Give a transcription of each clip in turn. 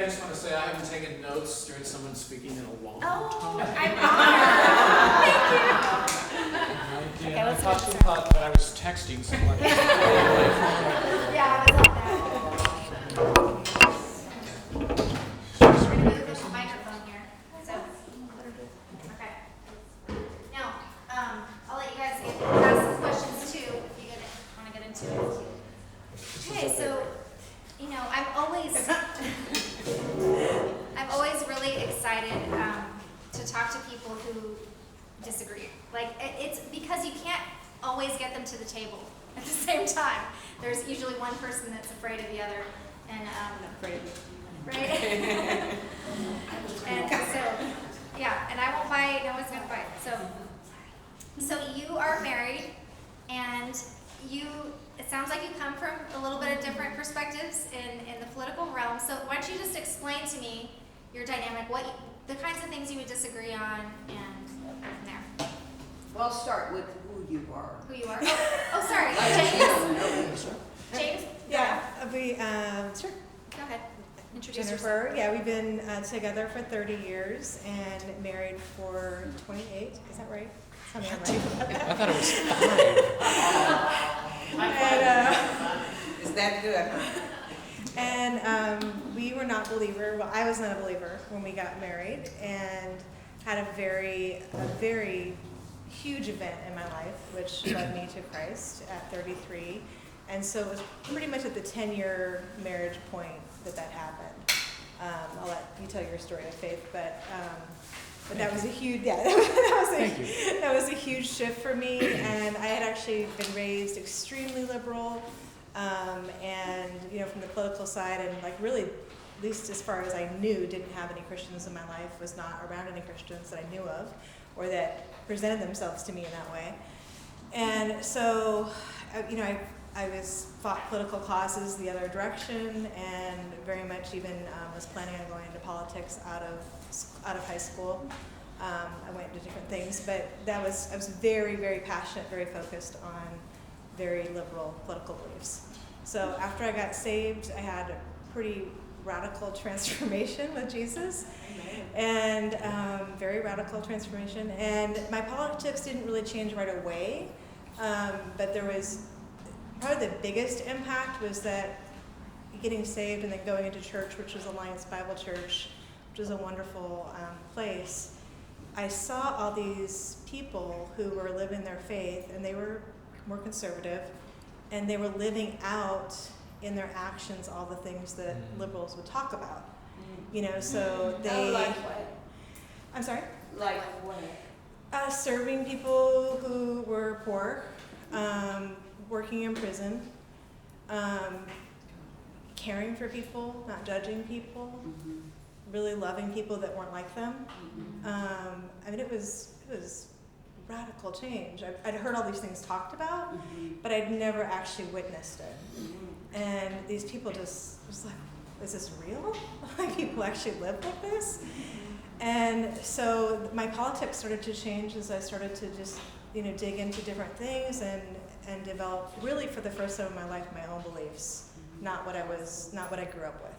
I just want to say I haven't taken notes during someone speaking in a long time. I'm honored. Thank you. I thought that I was texting someone. Yeah, that's not bad. We're going to move this microphone here. So, okay. Now, I'll let you guys ask some questions too if you want to get into it. Okay, so, I'm always really excited to talk to people who disagree. Like, it's because you can't always get them to the table at the same time. There's usually one person that's afraid of the other, and afraid. right? And so, yeah, and I won't fight. No one's gonna fight. So you are married, and it sounds like you come from a little bit of different perspectives in the political realm. So why don't you just explain to me your dynamic, the kinds of things you would disagree on, and from there. Well, I'll start with who you are. Who you are? Oh, sorry, James. James. Yeah, sure. Go ahead. Introduce Jennifer. yourself. Yeah, we've been together for 30 years and married for 28. Is that right? Tell me I'm right about that. I thought it was 5. And, Is that good? and we were not believer. Well, I was not a believer when we got married, and had a very huge event in my life, which led me to Christ at 33. And so it was pretty much at the 10-year marriage point that happened. I'll let you tell your story of faith, but that was a huge, that was a huge shift for me. And I had actually been raised extremely liberal, and from the political side, and like really, at least as far as I knew, didn't have any Christians in my life, was not around any Christians that I knew of, or that presented themselves to me in that way. And so, I fought political causes the other direction, and very much even was planning on going into politics out of high school. I went into different things, but I was very, very passionate, very focused on very liberal political beliefs. So after I got saved, I had a pretty radical transformation with Jesus, and very radical transformation. And my politics didn't really change right away, but there was probably the biggest impact was that getting saved and then going into church, which was Alliance Bible Church, which was a wonderful place. I saw all these people who were living their faith, and they were more conservative, and they were living out in their actions all the things that liberals would talk about. So they... Like what? I'm sorry? Like what? Serving people who were poor, working in prison, caring for people, not judging people, really loving people that weren't like them. It was radical change. I'd heard all these things talked about, but I'd never actually witnessed it. And these people just was like, is this real? Like, people actually live like this? And so my politics started to change as I started to just, dig into different things and develop, really for the first time in my life, my own beliefs, not what I grew up with.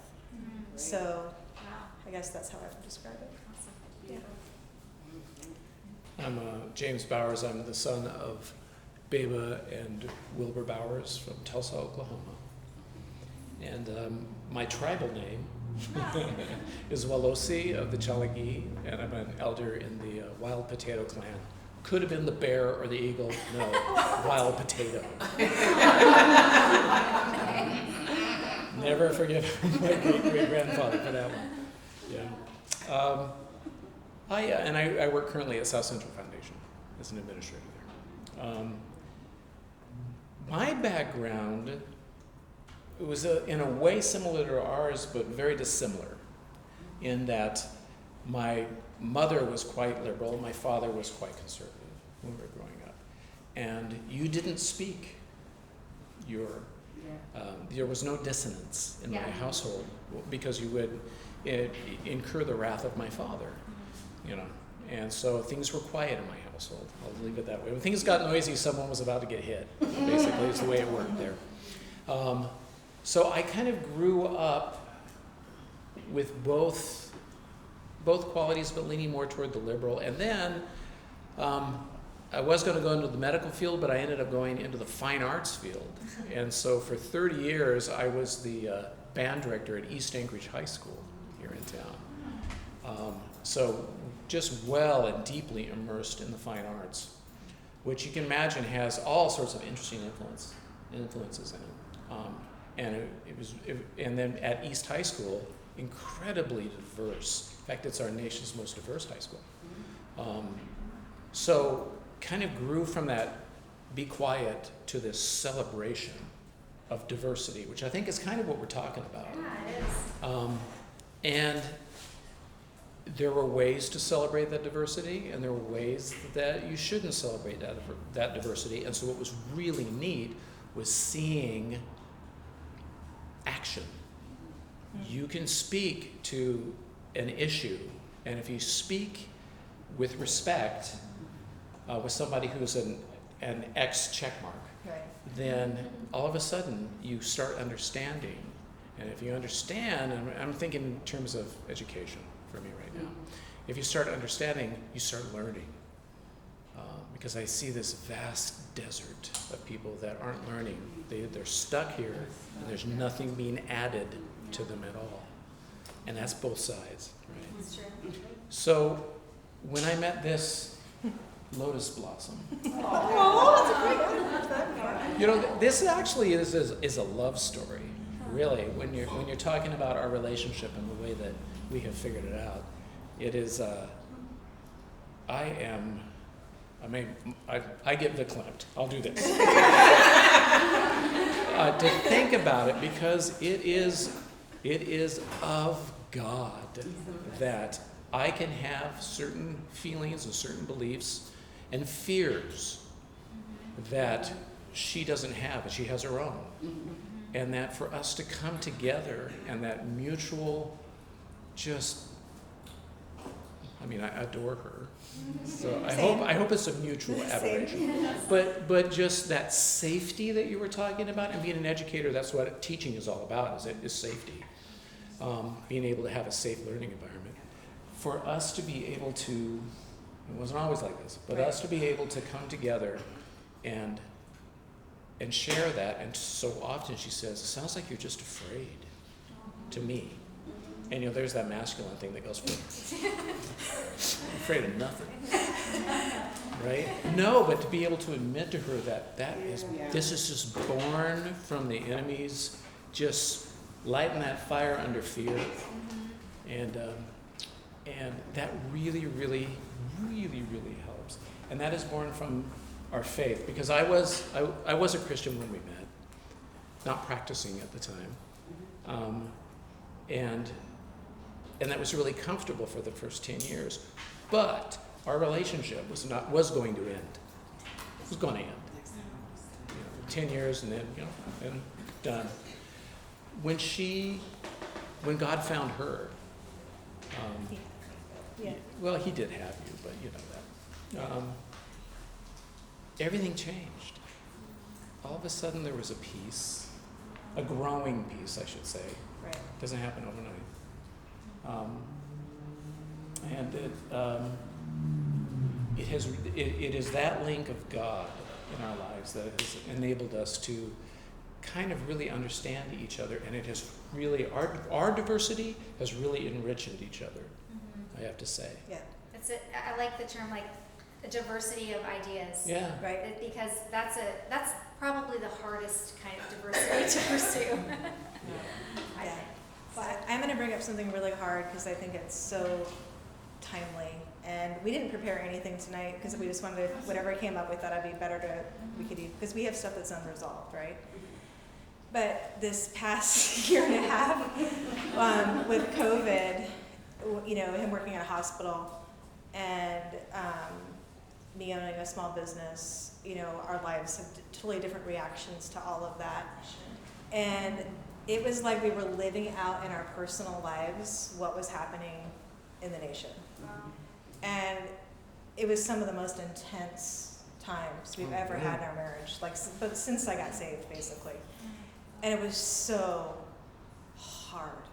So I guess that's how I would describe it. Yeah. I'm James Bowers. I'm the son of Beba and Wilbur Bowers from Tulsa, Oklahoma. And my tribal name is Walosi of the Chalagi, and I'm an elder in the Wild Potato Clan. Could have been the bear or the eagle. No, Wild Potato. Never forgive my great-grandfather for that one. Yeah. I work currently at South Central Foundation as an administrator there. My background was in a way similar to ours, but very dissimilar, in that my mother was quite liberal, my father was quite conservative when we were growing up. And you didn't speak there was no dissonance in my household, because you would incur the wrath of my father, And so things were quiet in my household. I'll leave it that way. When things got noisy, someone was about to get hit. Basically, is the way it worked there. So I kind of grew up with both qualities, but leaning more toward the liberal. And then I was going to go into the medical field, but I ended up going into the fine arts field. And so for 30 years, I was the band director at East Anchorage High School here in town. So just well and deeply immersed in the fine arts, which you can imagine has all sorts of interesting influences in it. And then at East High School, incredibly diverse. In fact, it's our nation's most diverse high school. So kind of grew from that be quiet to this celebration of diversity, which I think is kind of what we're talking about. Yeah, it is. And there were ways to celebrate that diversity, and there were ways that you shouldn't celebrate that diversity. And so what was really neat was seeing action. You can speak to an issue, and if you speak with respect with somebody who's an X check mark, Right. then all of a sudden you start understanding. And if you understand, and I'm thinking in terms of education for me right now, if you start understanding, you start learning. Because I see this vast desert of people that aren't learning. They're stuck here, and there's nothing being added to them at all. And that's both sides, right? That's true. So when I met this lotus blossom, you know, this actually is a love story, really. When you're talking about our relationship and the way that we have figured it out, it is. I get verklempt. I'll do this. To think about it, because it is of God that I can have certain feelings and certain beliefs and fears that she doesn't have, and she has her own. And that for us to come together and that mutual I adore her. So I hope it's a mutual adoration. But just that safety that you were talking about, and being an educator, that's what teaching is all about, is safety. Being able to have a safe learning environment. For us to be able to, it wasn't always like this, but us to be able to come together and share that. And so often she says, it sounds like you're just afraid to me. And there's that masculine thing that goes, I'm afraid of nothing. Right? No, but to be able to admit to her that this is just born from the enemy's just lighting that fire under fear. And that really, really, really, really helps. And that is born from our faith. Because I was a Christian when we met, not practicing at the time. And that was really comfortable for the first 10 years. But our relationship was going to end. It was going to end. 10 years and then, and done. When God found her, well, he did have you, but you know that. Everything changed. All of a sudden there was a peace, a growing peace, I should say. Right. It doesn't happen overnight. It is that link of God in our lives that has enabled us to kind of really understand each other, and it has really our diversity has really enriched each other. I have to say. Yeah. I like the term, like a diversity of ideas. Yeah. Right. Because that's probably the hardest kind of diversity to pursue. I Yeah. think. Well, I'm going to bring up something really hard because I think it's so timely. And we didn't prepare anything tonight because we just wanted to, whatever came up, we thought it'd be better we could do, because we have stuff that's unresolved, right? But this past year and a half with COVID, him working at a hospital and me owning a small business, our lives have totally different reactions to all of that. And it was like we were living out in our personal lives what was happening in the nation. And it was some of the most intense times we've ever had in our marriage, but since I got saved, basically. And it was so hard.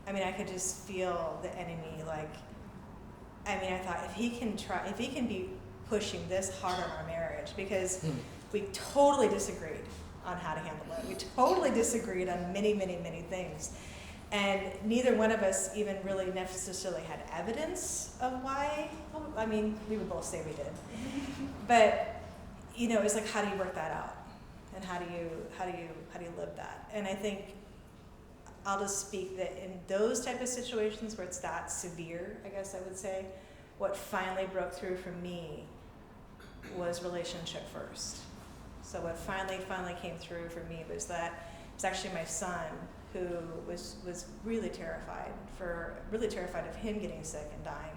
I mean, I could just feel the enemy, like, I mean, I thought if he can be pushing this hard on our marriage, because we totally disagreed on how to handle it. We totally disagreed on many, many, many things. And neither one of us even really necessarily had evidence of why. Well, I mean, we would both say we did. But, you know, it's like, how do you work that out? And how do you live that? And I think I'll just speak that in those type of situations where it's that severe, I guess I would say, what finally broke through for me was relationship first. So what finally came through for me was that it's actually my son who was really terrified of him getting sick and dying.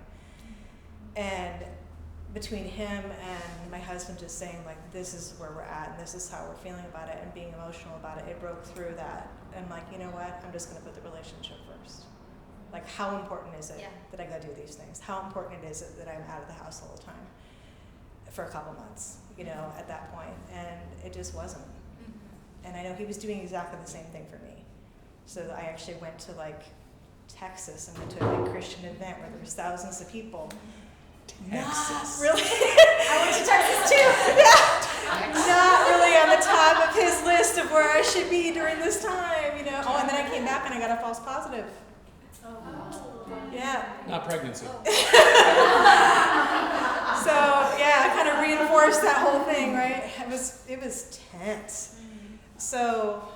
And between him and my husband just saying, like, this is where we're at and this is how we're feeling about it and being emotional about it, it broke through that. And I'm like, you know what? I'm just going to put the relationship first. Like, how important is it that I go do these things? How important is it that I'm out of the house all the time for a couple months, you know, at that point? And it just wasn't. And I know he was doing exactly the same thing for me. So I actually went to, like, Texas and went to a big Christian event where there was thousands of people. Texas. Not really. I went to Texas too. Not really on the top of his list of where I should be during this time, you know. Oh, and then I came back and I got a false positive. Yeah. Not pregnancy. So yeah, I kind of reinforced that whole thing, right? It was tense. So,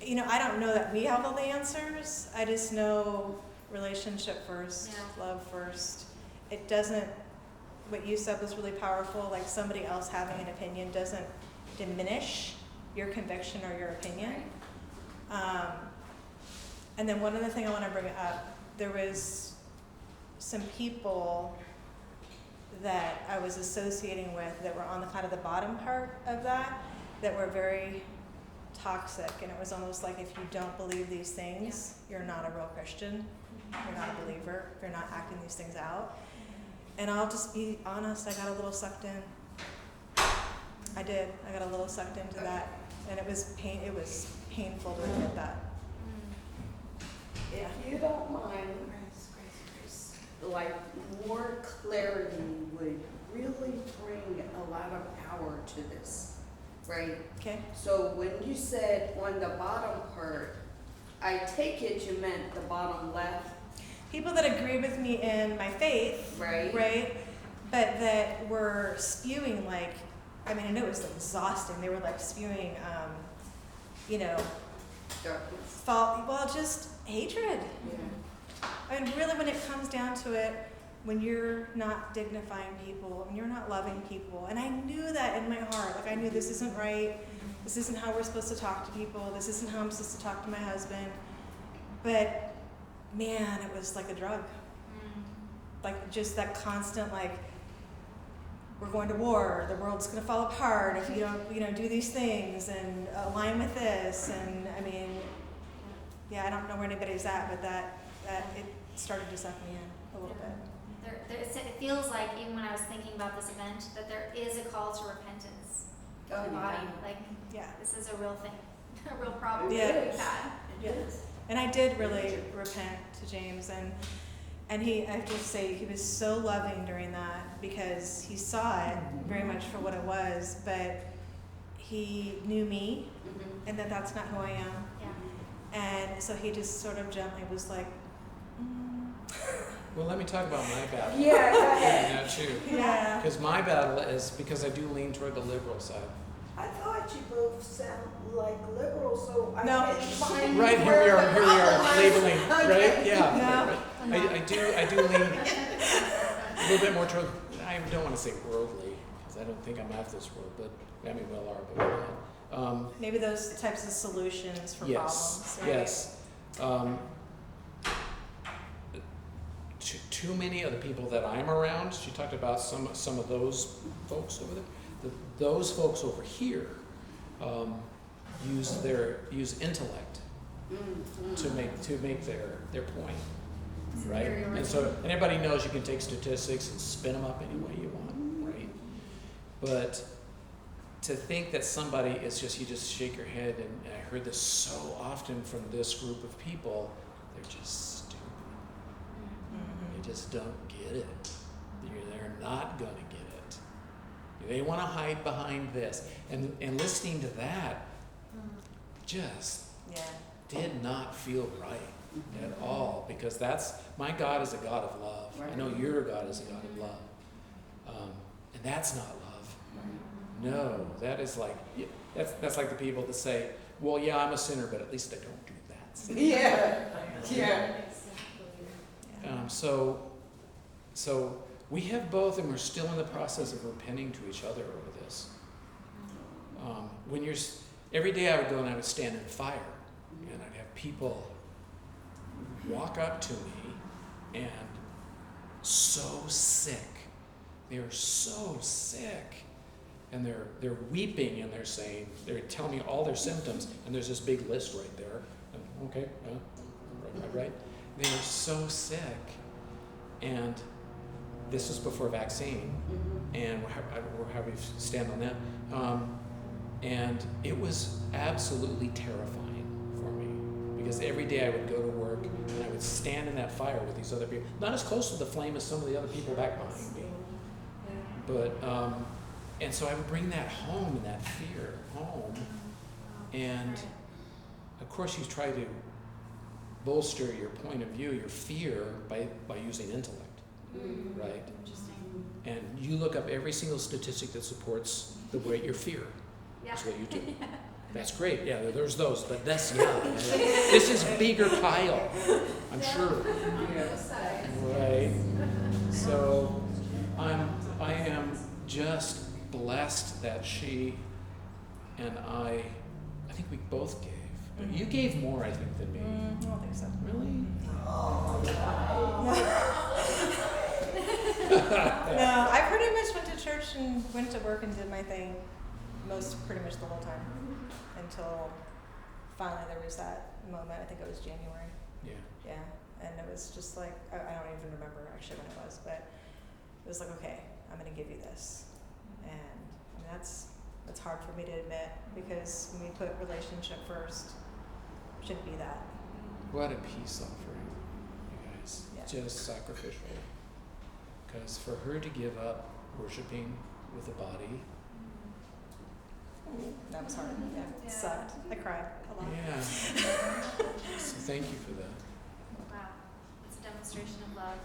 you know, I don't know that we have all the answers. I just know relationship first, love first. It doesn't, what you said was really powerful, like somebody else having an opinion doesn't diminish your conviction or your opinion. And then one other thing I want to bring up, there was some people that I was associating with that were on the kind of the bottom part of that were very toxic, and it was almost like if you don't believe these things, you're not a real Christian, you're not a believer, you're not acting these things out. And I'll just be honest, I got a little sucked in. I did. I got a little sucked into that, and it was painful to admit that. If you don't mind, like, more clarity would really bring a lot of power to this, right? Okay. So when you said on the bottom part, I take it you meant the bottom left, People that agree with me in my faith, right? but that were spewing, like, I mean, I know it was exhausting. They were like spewing, you know, Darkness. just hatred. Yeah. I mean, really, when it comes down to it, when you're not dignifying people, when you're not loving people, and I knew that in my heart, like, I knew this isn't right, this isn't how we're supposed to talk to people, this isn't how I'm supposed to talk to my husband, but man, it was like a drug. Like, just that constant, like, we're going to war, the world's going to fall apart if you don't, you know, do these things and align with this, and I mean, yeah, I don't know where anybody's at, but that it started to suck me in a little bit. It feels like, even when I was thinking about this event, that there is a call to repentance in the body. Like, this is a real thing, a real problem that we've had. Yes. And I did really repent to James, and he, I have to say, he was so loving during that, because he saw it very much for what it was, but he knew me, and that's not who I am. And so he just sort of gently was like, Well, let me talk about my battle. Yeah, go ahead. Now too. yeah. Because my battle is because I do lean toward the liberal side. I thought you both sound like liberals, so I No. couldn't find Right, here where we the are problem labeling, was. right? Okay. Yeah. No, I do lean a little bit more toward, I don't want to say worldly, because I don't think I'm of this world, but, I mean, we all are, but we're not. Maybe those types of solutions for Yes, problems. Right? yes. Too many of the people that I'm around, she talked about some of those folks over there. Those folks over here use intellect to make their point, right? And so everybody knows you can take statistics and spin them up any way you want, right? But to think that somebody is just, you just shake your head, and I heard this so often from this group of people, they're just stupid. Mhm. They just don't get it. They're not going to get it. They want to hide behind this. And listening to that just Yeah. did not feel right at all, because my God is a God of love. I know your God is a God of love. And that's not love. No, that is like, that's like the people that say, well, yeah, I'm a sinner, but at least I don't do that. Yeah, yeah. So we have both, and we're still in the process of repenting to each other over this. Every day I would go and I would stand in fire, and I'd have people walk up to me and so sick. They are so sick. And they're weeping, and they're telling me all their symptoms, and there's this big list right there. And, okay, right. They were so sick, and this was before vaccine, and we're having to stand on that. And it was absolutely terrifying for me, because every day I would go to work and I would stand in that fire with these other people, not as close to the flame as some of the other people back behind me, but. And so I would bring that home, and that fear home. And of course you try to bolster your point of view, your fear, by using intellect, right? Interesting. And you look up every single statistic that supports your fear. Yeah. That's what you do. That's great. Yeah, there's those, but this is bigger pile, I'm sure. Right. So I am just blessed that she and I think we both gave. But you gave more, I think, than me. I don't think so. Really? No, I pretty much went to church and went to work and did my thing pretty much the whole time until finally there was that moment. I think it was January. Yeah. Yeah, and it was just like, I don't even remember actually when it was, but it was like, okay, I'm going to give you this. And I mean, that's hard for me to admit, because when we put relationship first, it shouldn't be that. What a peace offering, you guys. Yeah. Just sacrificial. Because for her to give up worshiping with the body. That was hard. Yeah, Yeah. it sucked. I cried a lot. Yeah. So thank you for that. Wow, it's a demonstration of love.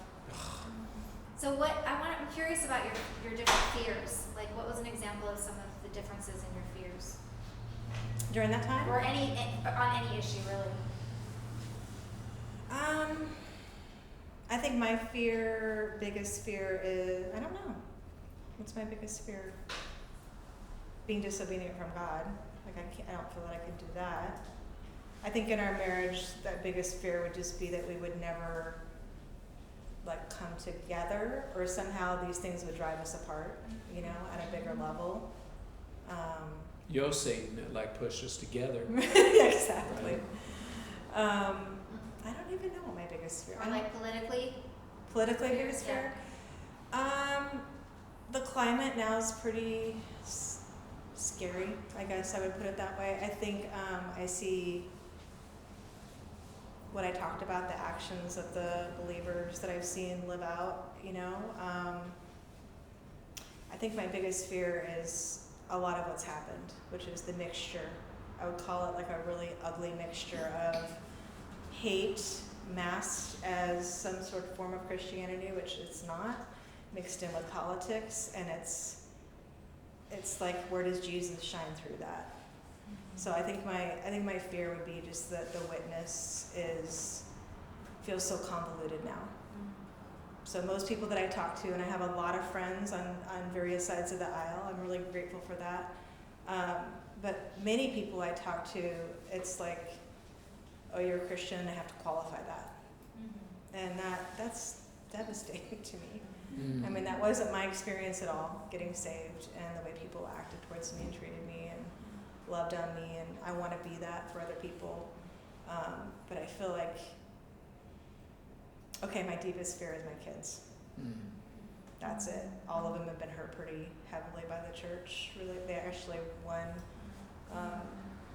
So I'm curious about your different fears. Like, what was an example of some of the differences in your fears? During that time? Or on any issue, really? I think my biggest fear is, I don't know. What's my biggest fear? Being disobedient from God. Like, I don't feel that I could do that. I think in our marriage, that biggest fear would just be that we would never come together, or somehow these things would drive us apart, at a bigger level. Satan pushed us together. Exactly. Right. I don't even know what my biggest fear. Or politically? Politically biggest fear? The climate now is pretty scary, I guess I would put it that way. I think I see what I talked about, the actions of the believers that I've seen live out, I think my biggest fear is a lot of what's happened, which is the mixture. I would call it a really ugly mixture of hate masked as some sort of form of Christianity, which it's not, mixed in with politics, and it's like, where does Jesus shine through that? So I think my fear would be just that the witness feels so convoluted now. So most people that I talk to, and I have a lot of friends on various sides of the aisle, I'm really grateful for that. But many people I talk to, it's like, oh, you're a Christian, I have to qualify that. And that's devastating to me. I mean, that wasn't my experience at all, getting saved, and the way people acted towards me and treated me and loved on me, and I want to be that for other people. But I feel like, okay, my deepest fear is my kids. That's it. All of them have been hurt pretty heavily by the church. Really, they actually won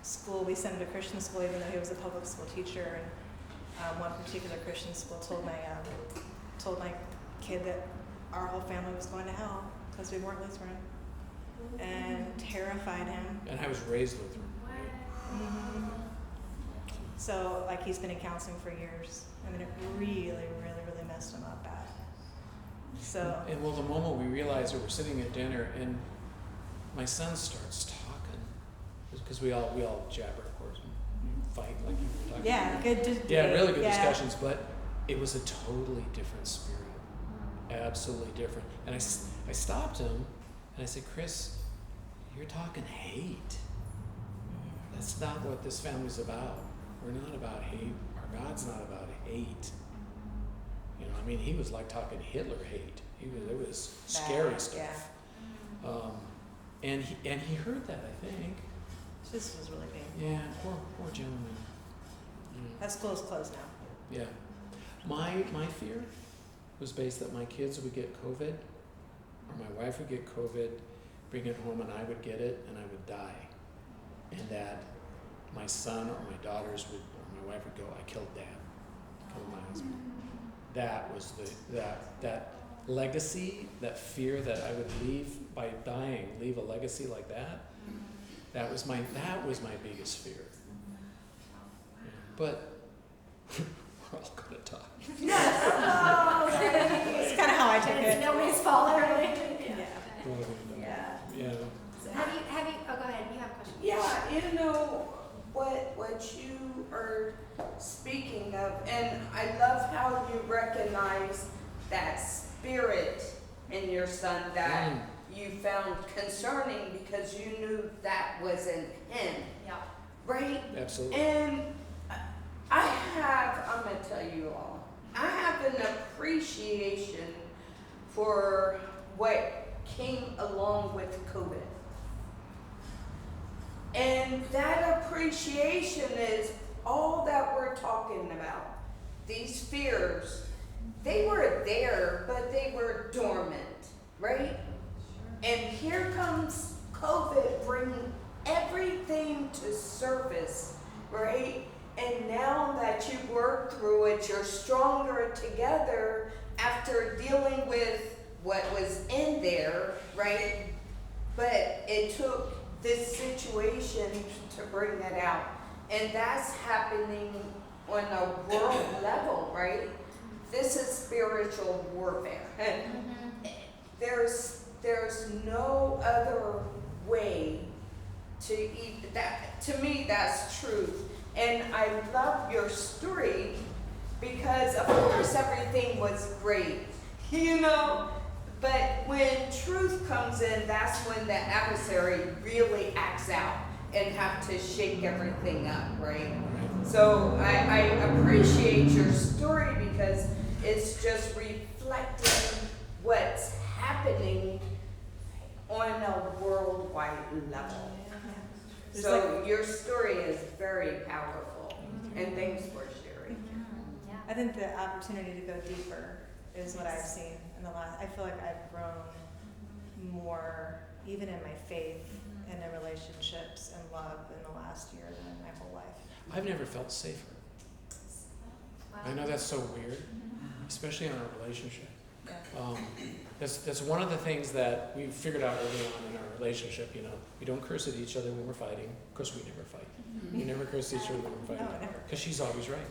school. We sent him to Christian school even though he was a public school teacher, and one particular Christian school told my kid that our whole family was going to hell because we weren't Lutheran, and terrified him. And I was raised Lutheran. Mm-hmm. So, like, he's been in counseling for years. I mean, it really, really, really messed him up bad. So. And well, the moment we realized that we're sitting at dinner and my son starts talking, because we all jabber, of course, and fight like you were talking Yeah, about. good. Yeah, really good yeah. discussions, but it was a totally different spirit. Absolutely different. And I stopped him and I said, Chris, you're talking hate. That's not what this family's about. We're not about hate. Our God's not about hate. You know, I mean, he was like talking Hitler hate. It was scary stuff. Yeah. And he heard that, I think. This was really painful. Yeah, poor gentleman. Yeah. That school's closed now. Yeah. My fear was based that my kids would get COVID, or my wife would get COVID, bring it home, and I would get it, and I would die. And that my son or my daughters would, or my wife would go, I killed Dad, killed my husband. That was that legacy, that fear that I would leave by dying, leave a legacy like that. That was my biggest fear. Yeah. But we're all gonna die. It's kind of how I took It's it. nobody's fault, really. Yeah. We're all gonna die. Yeah. Yeah. So have you, oh, go ahead, you have a question. Yeah, you know, what you are speaking of, and I love how you recognize that spirit in your son that you found concerning because you knew that wasn't him, Yeah. right? Absolutely. And I'm gonna tell you all, I have an appreciation for what came along with COVID. And that appreciation is all that we're talking about. These fears, they were there, but they were dormant, right? And here comes COVID bringing everything to surface, right? And now that you've worked through it, you're stronger together after dealing with what was in there, right? But it took this situation to bring that out. And that's happening on a world level, right? This is spiritual warfare. There's no other way to eat that. To me, that's truth. And I love your story because, of course, everything was great, you know? But when truth comes in, that's when the adversary really acts out and have to shake everything up, right? So I appreciate your story because it's just reflecting what's happening on a worldwide level. So your story is very powerful, and thanks for sharing. Yeah. I think the opportunity to go deeper is what I've seen in the last. I feel like I've grown more, even in my faith and in relationships and love in the last year than in my whole life. I've never felt safer. I know that's so weird, especially in our relationship. Yeah. That's one of the things that we figured out early on in our relationship. You know, we don't curse at each other when we're fighting. Of course, we never fight. We never curse at each other when we're fighting No, never. because she's always right.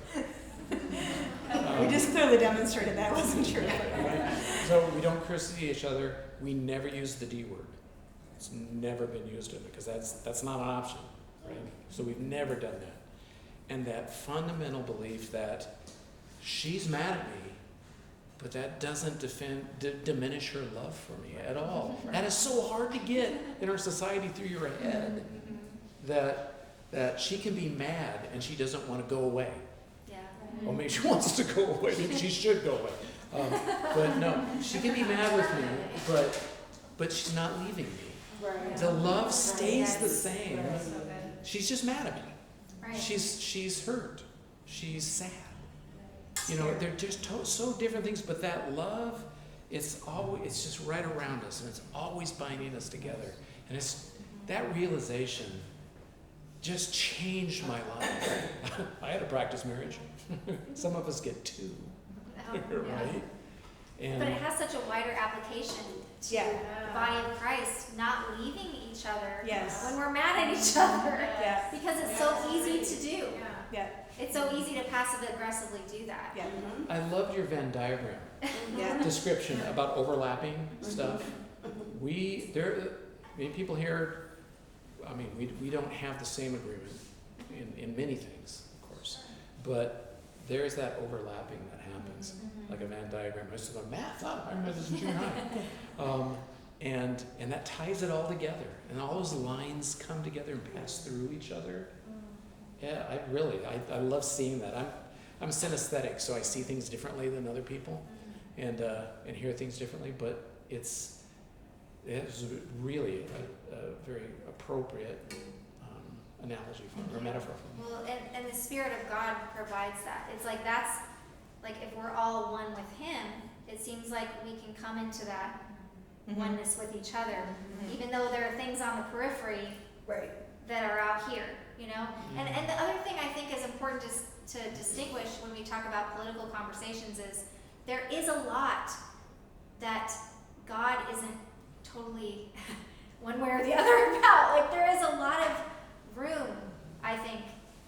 We just clearly demonstrated that wasn't true. Right? So we don't curse at each other. We never use the D word. It's never been used in it because that's not an option, right? So we've never done that. And that fundamental belief that she's mad at me, but that doesn't diminish her love for me at all. That is so hard to get in our society through your head, that she can be mad and she doesn't want to go away. Yeah. Or maybe she wants to go away. Maybe she should go away. But no, she can be mad with me, but she's not leaving me. Right. The love stays the Yes. same. That's so good. She's just mad at me. Right. She's hurt. She's sad. You know, they're just so different things, but that love, it's just right around us, and it's always binding us together. And it's that realization just changed my life. I had a practice marriage. Some of us get two, right? And But it has such a wider application to Yeah. the body of Christ, not leaving each other Yes. when we're mad at each other. Yeah. Because it's so easy to do. Yeah. It's so easy to passive aggressively do that. Yeah. Mhm. I loved your Venn diagram Yeah. description about overlapping stuff. Many people here, I mean, we don't have the same agreement in many things, of course, but there's that overlapping that happens, like a Venn diagram. I used to go, math, I remember this in junior high. And that ties it all together, and all those lines come together and pass through each other. Yeah, I love seeing that. I'm synesthetic, so I see things differently than other people, and hear things differently. But it's really a very appropriate analogy or metaphor for me. Well, and the Spirit of God provides that. It's like that's, like if we're all one with Him, it seems like we can come into that oneness with each other, even though there are things on the periphery Right. that are out here, you know? And the other thing I think is important to distinguish when we talk about political conversations is there is a lot that God isn't totally one way or the other about. Like there is a lot of room, I think.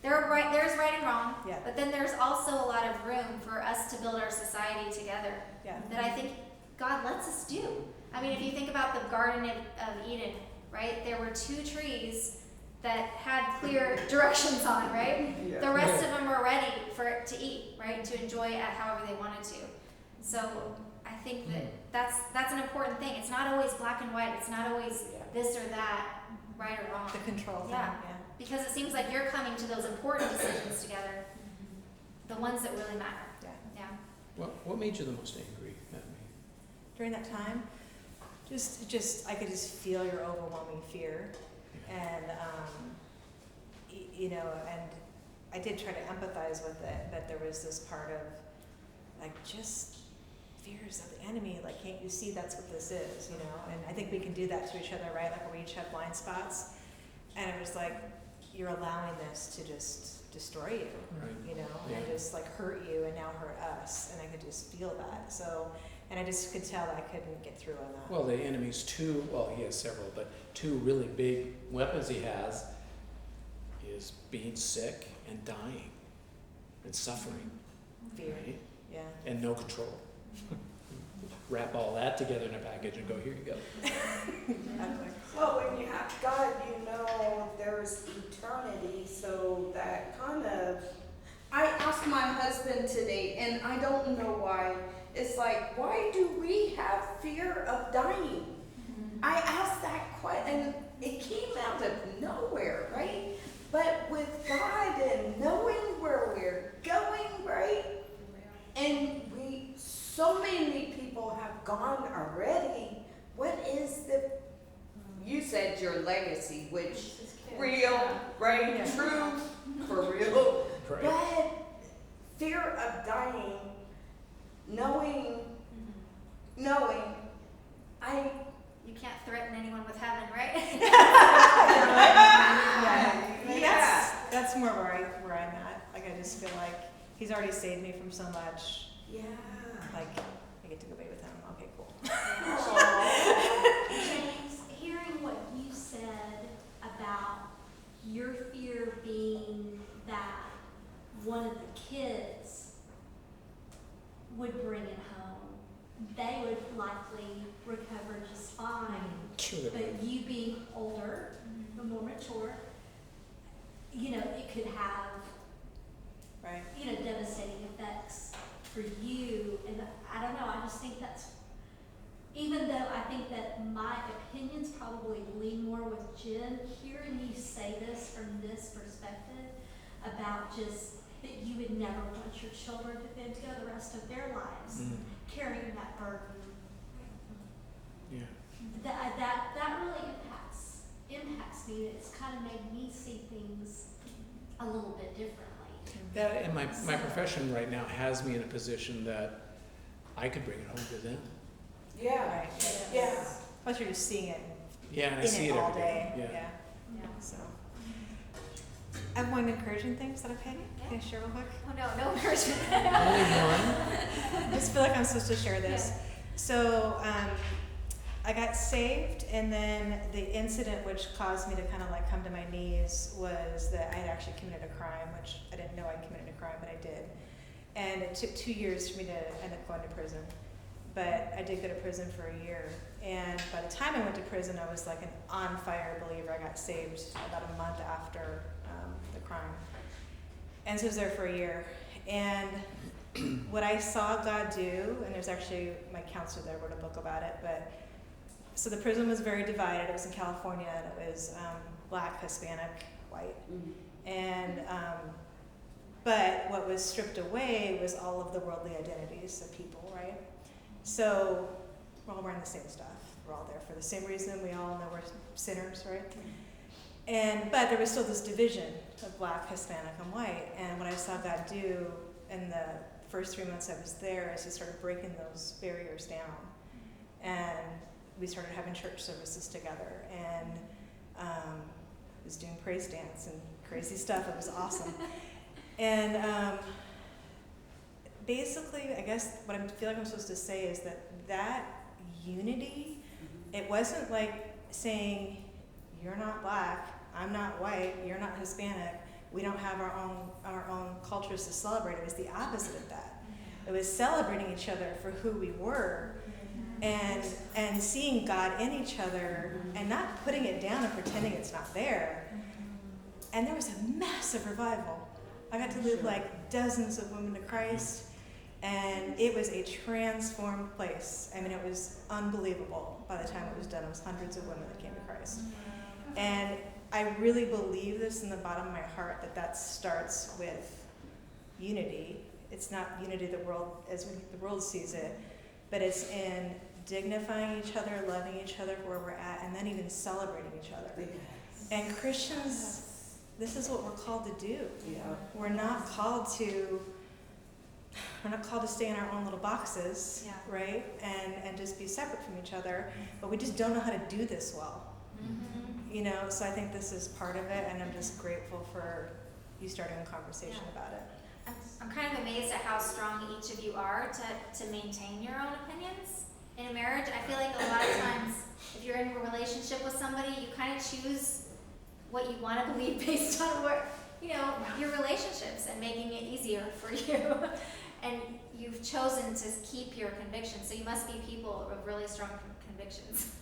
There's right and wrong, Yeah. but then there's also a lot of room for us to build our society together Yeah. that I think God lets us do. I mean, if you think about the Garden of Eden, right? There were 2 trees that had clear directions on, right? Yeah. The rest of them were ready for it to eat, right? To enjoy it however they wanted to. So I think that's an important thing. It's not always black and white. It's not always this or that, right or wrong. The control thing. Yeah. Yeah. Because it seems like you're coming to those important decisions together, the ones that really matter. Yeah. Yeah. What made you the most angry at me? During that time, just I could just feel your overwhelming fear, and and I did try to empathize with it, but there was this part of like just fears of the enemy. Like, can't you see that's what this is? And I think we can do that to each other, right? Like we each have blind spots, and it was like you're allowing this to just destroy you, Right. and just like hurt you and now hurt us, and I could just feel that. So. And I just could tell that I couldn't get through on that. Well, the enemy's he has several, but 2 really big weapons he has is being sick and dying and suffering, Fear. right? Yeah. And no control. Wrap all that together in a package and go, here you go. Exactly. Well, when you have God, there's eternity, so that kind of. I asked my husband today, and I don't know why. It's like, why do we have fear of dying? I asked that question, and it came out of nowhere, right? But with God and knowing where we're going, right? And so many people have gone already. What is you said your legacy, which real, right? Yeah. True, for real. Right. But fear of dying, knowing, You can't threaten anyone with heaven, right? Yeah. That's more where I'm at. Like I just feel like He's already saved me from so much. yeah. Like I get to go be with Him. Okay, cool. James, hearing what you said about your fear being that one of the kids would bring it home, they would likely recover just fine. Sure. But you being older, more mature, it could have, Right. devastating effects for you. And I don't know, I just think that's, even though I think that my opinions probably lean more with Jen, hearing you say this from this perspective about just that you would never want your children to then go the rest of their lives carrying that burden. Yeah. That really impacts me. It's kind of made me see things a little bit differently. That and my profession right now has me in a position that I could bring it home to them. Yeah. Right. Yeah. Plus, you're just seeing it Yeah, and I in see it it all every day. day. Yeah. Yeah. So. I have one encouraging things that I've had. Can I share real quick? Oh no, no encouragement. Only one. I just feel like I'm supposed to share this. So I got saved, and then the incident which caused me to kind of like come to my knees was that I had actually committed a crime, which I didn't know I committed a crime, but I did. And it took 2 years for me to end up going to prison. But I did go to prison for a year. And by the time I went to prison, I was like an on fire believer. I got saved about a month after the crime. And so I was there for a year. And what I saw God do, and there's actually my counselor there wrote a book about it, but so the prison was very divided. It was in California, and it was black, Hispanic, white. And but what was stripped away was all of the worldly identities of people, right? So we're all wearing the same stuff. We're all there for the same reason. We all know we're sinners, right? But there was still this division of black, Hispanic, and white. And what I saw God do in the first 3 months I was there is He started breaking those barriers down. And we started having church services together, and was doing praise dance and crazy stuff. It was awesome. And basically, I guess what I feel like I'm supposed to say is that unity, it wasn't like saying, you're not black, I'm not white, you're not Hispanic, we don't have our own cultures to celebrate. It was the opposite of that. It was celebrating each other for who we were, and seeing God in each other, and not putting it down and pretending it's not there. And there was a massive revival. I got to lead like dozens of women to Christ, and it was a transformed place. I mean, it was unbelievable by the time it was done. It was hundreds of women that came to Christ. And I really believe this in the bottom of my heart, that starts with unity. It's not unity the world as the world sees it, but it's in dignifying each other, loving each other where we're at, and then even celebrating each other. Yes. And Christians, this is what we're called to do. Yeah. We're not called to stay in our own little boxes, right? And just be separate from each other, but we just don't know how to do this well. You know, so I think this is part of it, and I'm just grateful for you starting a conversation about it. I'm kind of amazed at how strong each of you are to maintain your own opinions in a marriage. I feel like a lot of times, if you're in a relationship with somebody, you kind of choose what you want to believe based on your relationships and making it easier for you. And you've chosen to keep your convictions, so you must be people of really strong convictions.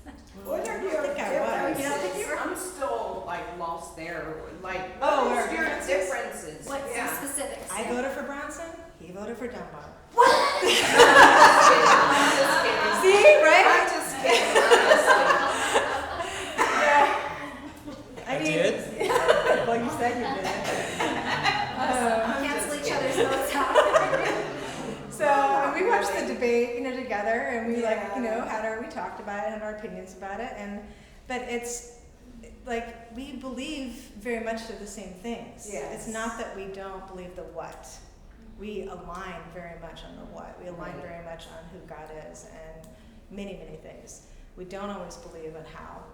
What are your differences? I'm still like lost there. Like, what are your differences? What's some specifics? I voted for Bronson. He voted for Dunbar. I'm just kidding. See, right? I'm just kidding, honestly. I did? Well, you said you did. Cancel each other's votes out. So we watched the debate, together, and we we talked about it, had our opinions about it, but it's like we believe very much to the same things. Yes. It's not that we don't believe the what. We align very much on the what. We align very much on who God is and many, many things. We don't always believe in how.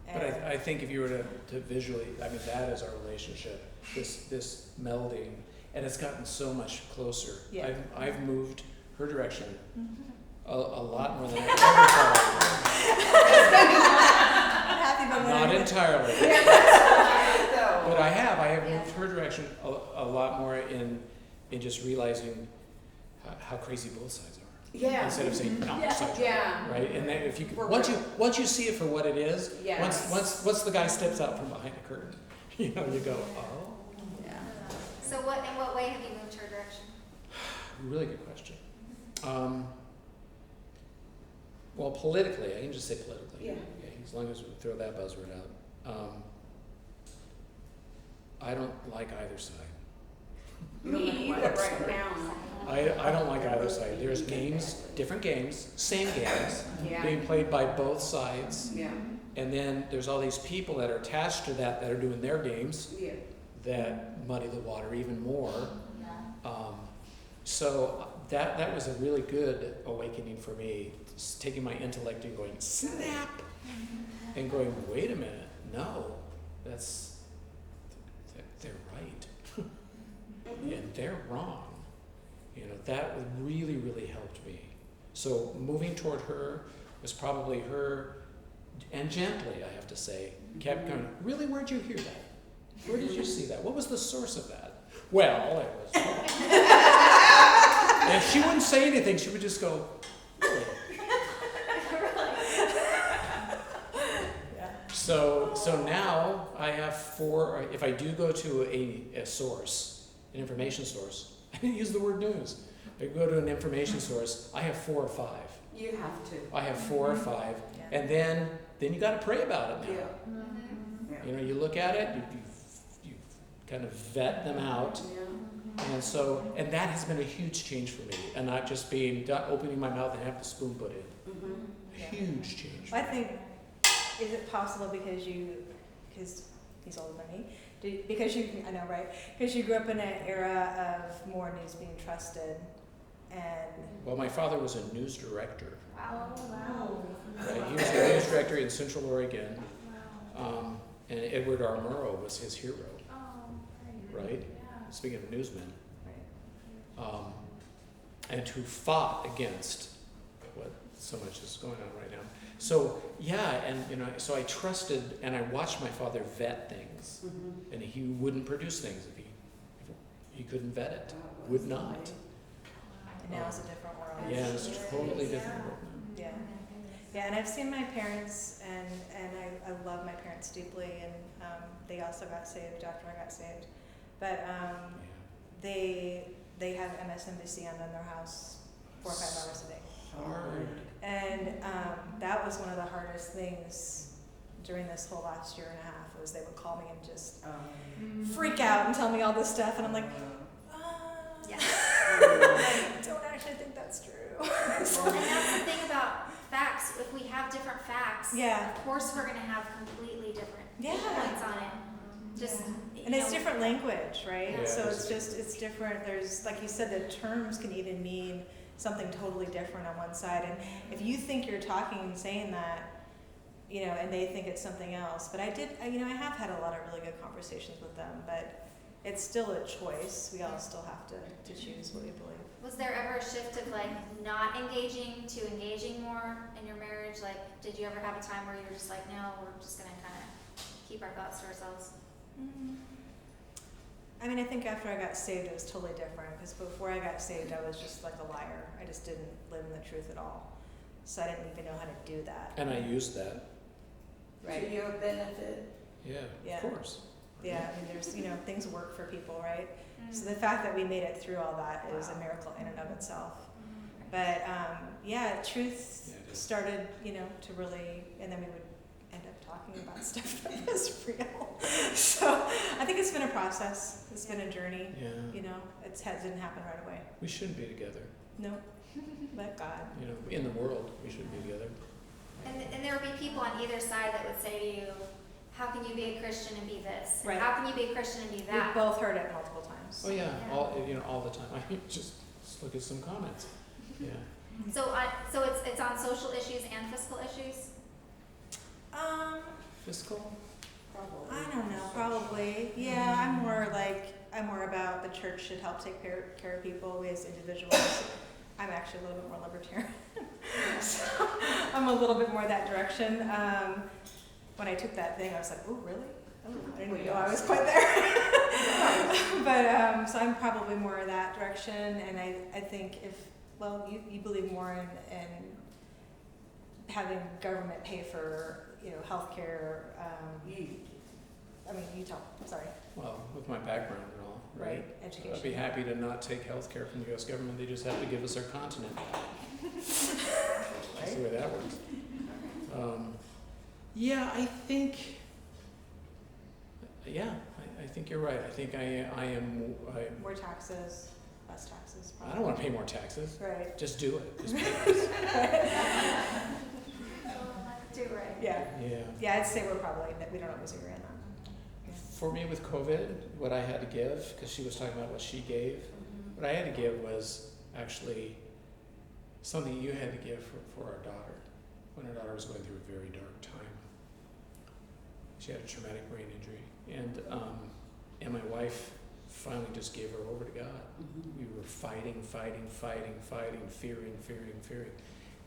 Right. But I think if you were to visually, that is our relationship, this melding, and it's gotten so much closer. Yeah. I've moved her direction a lot more than I ever thought. Not entirely. But I have moved her direction a lot more in just realizing how crazy both sides are. Yeah. Instead of saying no, sides are right. And then if you once you see it for what it is, once the guy steps out from behind the curtain, you go, oh. Yeah. So in what way have you moved her direction? Really good question. Well, politically, I can just say politically. Yeah. Okay, as long as we throw that buzzword out. I don't like either side. Me either right now. I don't like either side. There's different games, same games, being played by both sides. Yeah. And then there's all these people that are attached to that are doing their games that muddy the water even more. So that was a really good awakening for me, just taking my intellect and going, snap, and going, wait a minute, no, that's they're right and they're wrong. You know, that really, really helped me. So moving toward her was probably her, and gently, I have to say, kept going, really, where'd you hear that? Where did you see that? What was the source of that? Well, it was. And she wouldn't say anything. She would just go, really? So now I have 4, if I do go to a source, an information source, I didn't use the word news. If I go to an information source, I have 4 or 5. You have to. I have 4 or 5. And then you got to pray about it now. Yeah. You know, you look at it, you kind of vet them out. Yeah. And that has been a huge change for me. And not just opening my mouth and have the spoon put in. Huge change. I think, is it possible because he's older than me, I know, right? Because you grew up in an era of more news being trusted, and... Well, my father was a news director. Wow. Right? He was a news director in Central Oregon. And Edward R. Murrow was his hero. Right? Speaking of newsmen. And who fought against what so much is going on right now. So, yeah, and you know, so I trusted and I watched my father vet things. And he wouldn't produce things if he couldn't vet it. Would not. And now it's a different world. Yeah, it's a totally different world. Yeah. Yeah, and I've seen my parents, and I love my parents deeply, and they also got saved after I got saved. But they have MSNBC on in their house 4 or 5 hours a day. Hard. And that was one of the hardest things during this whole last year and a half, was they would call me and just freak out and tell me all this stuff, and I'm like, I don't actually think that's true. And that's the thing about facts. If we have different facts, of course we're going to have completely different points on it. And it's different language, right? Yeah, So it's different. There's, like you said, the terms can even mean something totally different on one side. And if you think you're talking and saying that, you know, and they think it's something else. But I have had a lot of really good conversations with them, but it's still a choice. We all still have to choose what we believe. Was there ever a shift of like not engaging to engaging more in your marriage? Like, did you ever have a time where you were just like, no, we're just going to kind of keep our thoughts to ourselves? I mean, I think after I got saved, it was totally different, because before I got saved, I was just like a liar. I just didn't live in the truth at all. So I didn't even know how to do that. And I used that. Right. To your benefit. Yeah, of course. Yeah, I mean, there's, things work for people, right? So the fact that we made it through all that is a miracle in and of itself. But truth started, to really, and then we would end up talking about stuff that was real. So I think it's been a process. It's been a journey. Yeah. It didn't happen right away. We shouldn't be together. No, but God. In the world, we shouldn't be together. And there would be people on either side that would say to you, how can you be a Christian and be this? Right. How can you be a Christian and be that? We both heard it multiple times. Oh yeah, all the time. I just look at some comments. Yeah. So it's on social issues and fiscal issues? Fiscal? Probably. I don't know, probably. Yeah, I'm more about the church should help take care of people. We as individuals. I'm actually a little bit more libertarian. So I'm a little bit more that direction. When I took that thing, I was like, oh, really? Oh, I didn't even know I was quite there. But so I'm probably more in that direction. And I think you believe more in having government pay for, healthcare. You talk, sorry. Well, with my background and all, right? Education. I'd be happy to not take health care from the U.S. government. They just have to give us our continent. That's the way that works. I think you're right. I think I am. More taxes, less taxes. I don't want to pay more taxes. Right. Just do it. Just pay us. Do right. Yeah. Yeah. Yeah, I'd say we don't always agree on that. For me with COVID, what I had to give, because she was talking about what she gave, what I had to give was actually something you had to give for our daughter, when our daughter was going through a very dark time. She had a traumatic brain injury, And my wife finally just gave her over to God. We were fighting, fearing.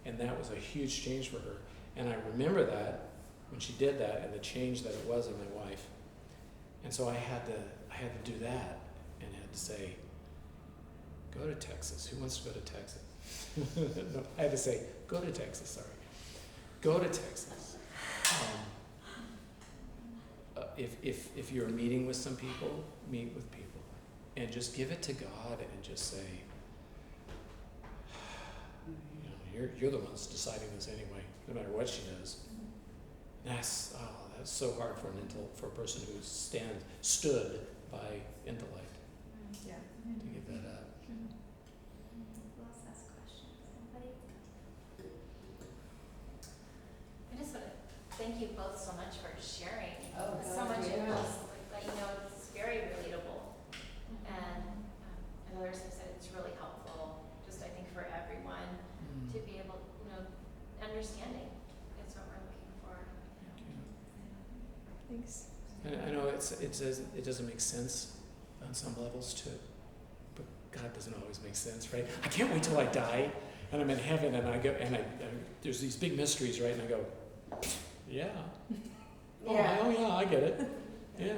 And that was a huge change for her. And I remember that when she did that and the change that it was in my wife. And so I had to do that and had to say, go to Texas. Who wants to go to Texas? No, I had to say, go to Texas, sorry. Go to Texas. If you're meeting with some people, meet with people. And just give it to God and just say, you're the ones deciding this anyway, no matter what she does. That's so hard for a person who stood by intellect Yeah. to give that up. Who else has questions? Anybody? I just want to thank you both so much for sharing. Oh, so God, much yeah. of this, like, it's very relatable. And others have said it's really helpful, just I think for everyone to be able, understanding is what we're looking for. Thanks. I know it doesn't make sense on some levels too, but God doesn't always make sense, right? I can't wait till I die and I'm in heaven and I go and there's these big mysteries, right? And I go, yeah. Yeah. Oh yeah, I get it. Yeah.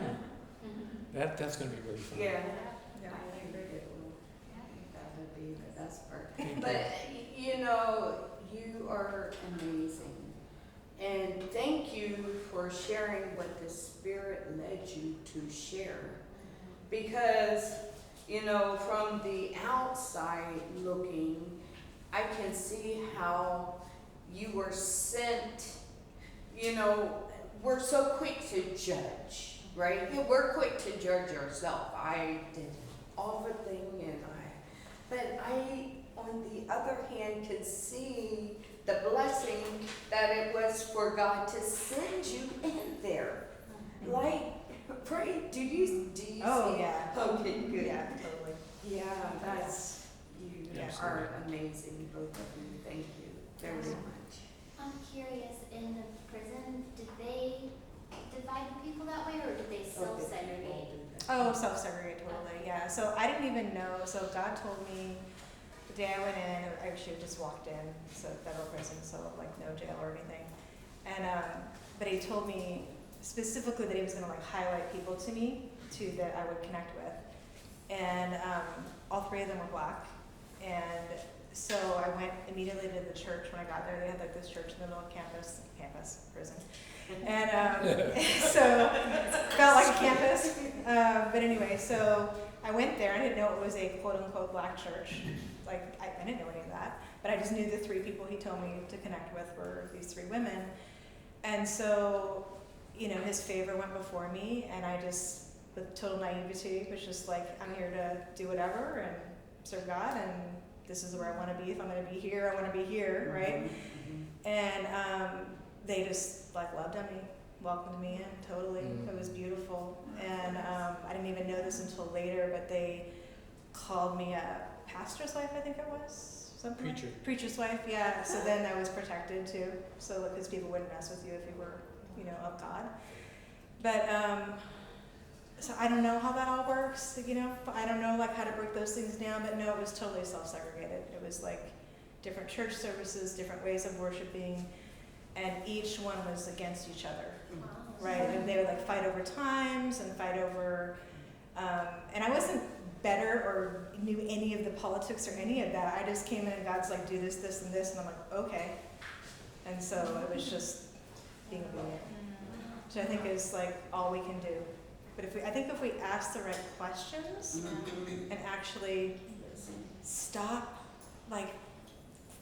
That's gonna be really fun. Yeah. Yeah. I think it will. That would be the best part. Thank you. But, you are amazing. And thank you for sharing what the Spirit led you to share. Because, from the outside looking, I can see how you were sent, we're so quick to judge, right? Yeah, we're quick to judge ourselves. I did an awful thing but I, on the other hand, could see the blessing that it was for God to send you in there. Like, right? Do you see? Oh, yeah. Okay, good. Yeah, totally. Yeah, you Yeah. are amazing, both of you. Thank you very much. I'm curious, in the prison, did they divide the people that way, or did they self-segregate? Oh, self-segregate, totally, yeah. So I didn't even know, so God told me the day I went in, I actually just walked in, so federal prison, so like no jail or anything. And, but he told me specifically that he was gonna highlight people to me, that I would connect with. And all three of them were Black. And so I went immediately to the church when I got there. They had this church in the middle of campus, prison. And so felt like a campus. But anyway, so I went there. I didn't know it was a quote unquote Black church. I didn't know any of that. But I just knew the three people he told me to connect with were these three women. And so, his favor went before me, and I just, with total naivety, was just like, I'm here to do whatever and serve God, and this is where I want to be. If I'm going to be here, I want to be here, right? And they just loved on me, welcomed me in totally. It was beautiful. And I didn't even know this until later, but they called me a pastor's wife, I think it was. Something Preacher. Preacher's wife, yeah. So then I was protected too. So because people wouldn't mess with you if you were, of God. But so I don't know how that all works, I don't know how to break those things down, but no, it was totally self-segregated. It was different church services, different ways of worshiping, and each one was against each other, right? And they would fight over times and fight over, and I wasn't better or knew any of the politics or any of that. I just came in and God's do this, this, and this, and I'm okay. And so it was just being obedient, which I think is all we can do. But I think if we ask the right questions and actually stop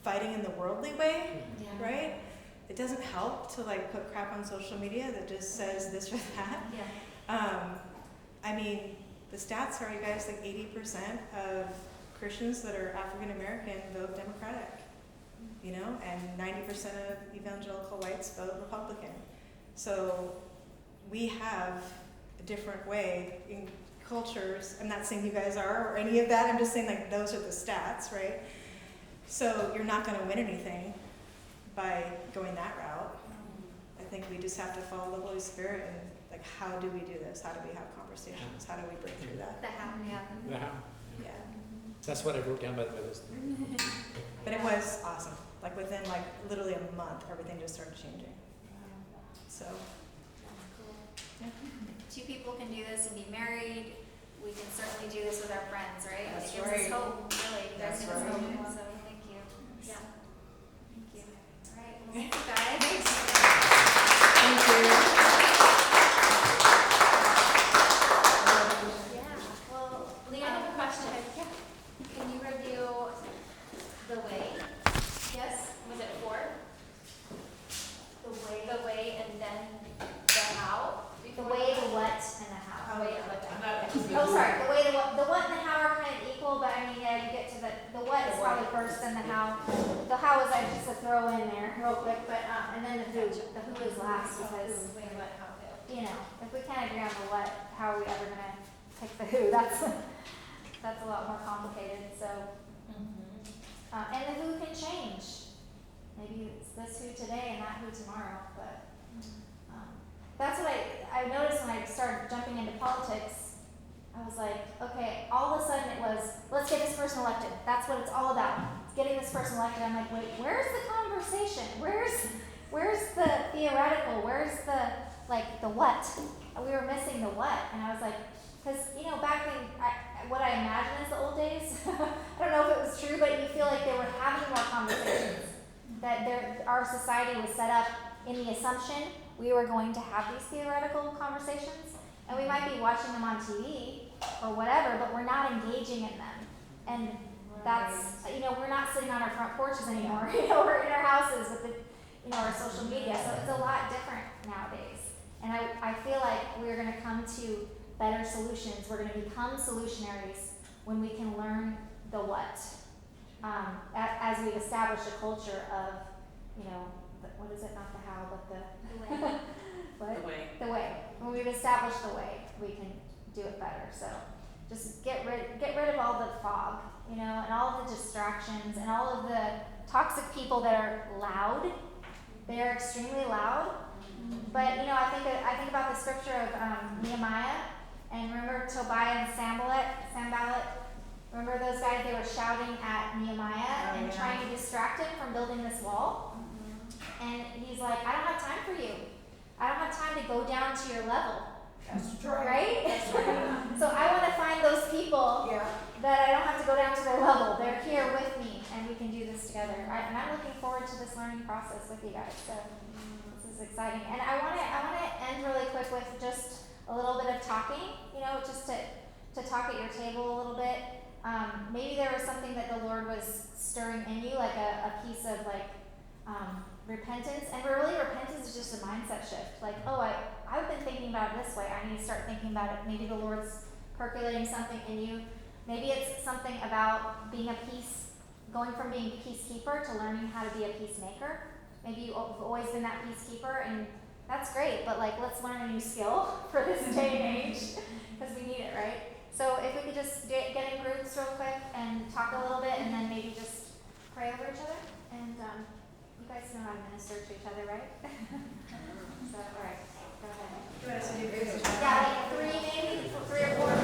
fighting in the worldly way, right? It doesn't help to put crap on social media that just says this or that. I mean, the stats are, you guys, 80% of Christians that are African American vote Democratic, and 90% of evangelical whites vote Republican. So we have a different way in cultures. I'm not saying you guys are or any of that. I'm just saying those are the stats, right? So you're not going to win anything by going that route. I think we just have to follow the Holy Spirit and Like, how do we do this? How do we have conversations? How do we break through that? The how, yeah. The how. Yeah. That's what I wrote down by the way. But it was awesome. Like within like literally a month, everything just started changing. So, yeah. Two people can do this and be married. We can certainly do this with our friends, right? That's it gives right. us hope, really. You guys That's give us right. hope. So thank you. Yeah. Thank you. All right. Well, thank you guys. Thank you. Yeah. Well, Lee, I have a question. Can you review the way? yes. Was it 4? The way, The way and then the how? the way, the what, and the how. The way and what. Oh, sorry. The way, the what, and the how are kind of equal, but I mean, yeah, you get to the what is probably first, then the how. The how is just a throw in there real quick, but and then the who. The who is last because Who, when, what, how, who. you know, if we can't agree on the what, how are we ever gonna pick the who? That's a lot more complicated. So, and the who can change. Maybe it's this who today and that who tomorrow, but that's what I noticed when I started jumping into politics. I was like, okay, all of a sudden it was, let's get this person elected. That's what it's all about. It's getting this person elected. I'm like, wait, where's the conversation? Where's the theoretical? Where's the what? We were missing the what. And I was like, because, back in what I imagine as the old days, I don't know if it was true, but you feel like they were having more conversations. That our society was set up in the assumption we were going to have these theoretical conversations, and we might be watching them on TV or whatever, but we're not engaging in them. And that's, we're not sitting on our front porches anymore. We're in our houses with our social media, so it's a lot different nowadays. And I feel like we're going to come to better solutions. We're going to become solutionaries when we can learn the what. As we've established a culture of, what is it? Not the how, but the way. what? The way. The way. When we've established the way, we can do it better. So just get rid of all the fog, and all of the distractions and all of the toxic people that are loud. They are extremely loud. But I think about the scripture of Nehemiah, and remember Tobiah and Sanballat. Remember those guys? They were shouting at Nehemiah and trying to distract him from building this wall. And he's like, I don't have time for you. I don't have time to go down to your level. That's right. Right? That's right. So I want to find those people Yeah. that I don't have to go down to their level. They're here with me, and we can do this together. And I'm looking forward to this learning process with you guys. So this is exciting. And I want to end really quick with just a little bit of talking. Just to talk at your table a little bit. Maybe there was something that the Lord was stirring in you, like a piece of repentance. And really, repentance is just a mindset shift. Like, I've been thinking about it this way. I need to start thinking about it. Maybe the Lord's percolating something in you. Maybe it's something about going from being a peacekeeper to learning how to be a peacemaker. Maybe you've always been that peacekeeper, and that's great. But let's learn a new skill for this day and age because we need it, right? So if we could just get in groups real quick and talk a little bit, and then maybe just pray over each other. And you guys know how to minister to each other, right? So, all right, go ahead. Do you want us to do this? Yeah, 3 maybe, 3 or 4.